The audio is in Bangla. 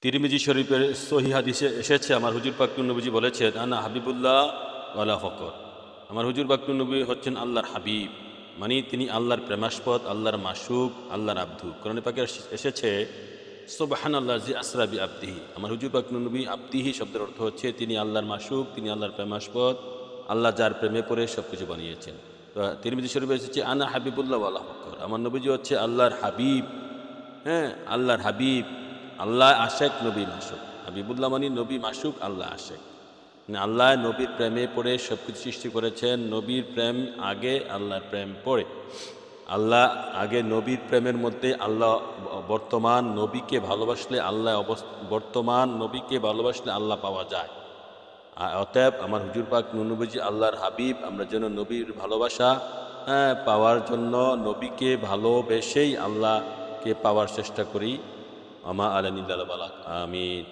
তিরমিজি শরীফের সহিহ হাদিসে এসেছে, আমার হুজুর পাক নবীজি বলেছেন, আনা হাবিবুল্লাহ ওয়ালা ফকর। আমার হুজুর পাক নবী হচ্ছেন আল্লাহর হাবিব, মানে তিনি আল্লাহর প্রেমাস্পদ, আল্লাহর মাসুক, আল্লাহর আব্দু। কোরআনে পাকে এসেছে সুবহানাল্লাহ জি আসরা বি আবদিহি। আমার হুজুর পাক নবী আবদিহি শব্দের অর্থ হচ্ছে তিনি আল্লাহর মাসুক, তিনি আল্লাহর প্রেমাস্পদ, আল্লাহ যার প্রেমে পড়ে সব কিছু বানিয়েছেন। তো তিরমিজি শরীফে এসেছে আনা হাবিবুল্লাহ ওয়ালা ফকর। আমার নবীজি হচ্ছে আল্লাহর হাবিব, হ্যাঁ, আল্লাহর হাবিব। আল্লাহ আশেক, নবী মাসুক। হাবিবুল্লাহ মানে নবী মাসুক, আল্লাহ আশেক। মানে আল্লাহ নবীর প্রেমে পড়ে সব কিছু সৃষ্টি করেছেন। নবীর প্রেম আগে, আল্লাহর প্রেম পড়ে। আল্লাহ আগে, নবীর প্রেমের মধ্যে আল্লাহ বর্তমান। নবীকে ভালোবাসলে আল্লাহ বর্তমান, নবীকে ভালোবাসলে আল্লাহ পাওয়া যায়। অতএব আমার হুজুর পাক নবীজি আল্লাহর হাবিব। আমরা যেন নবীর ভালোবাসা পাওয়ার জন্য নবীকে ভালোবেসেই আল্লাহকে পাওয়ার চেষ্টা করি। আমা আলানিল্লাহ বালাক। আমিন।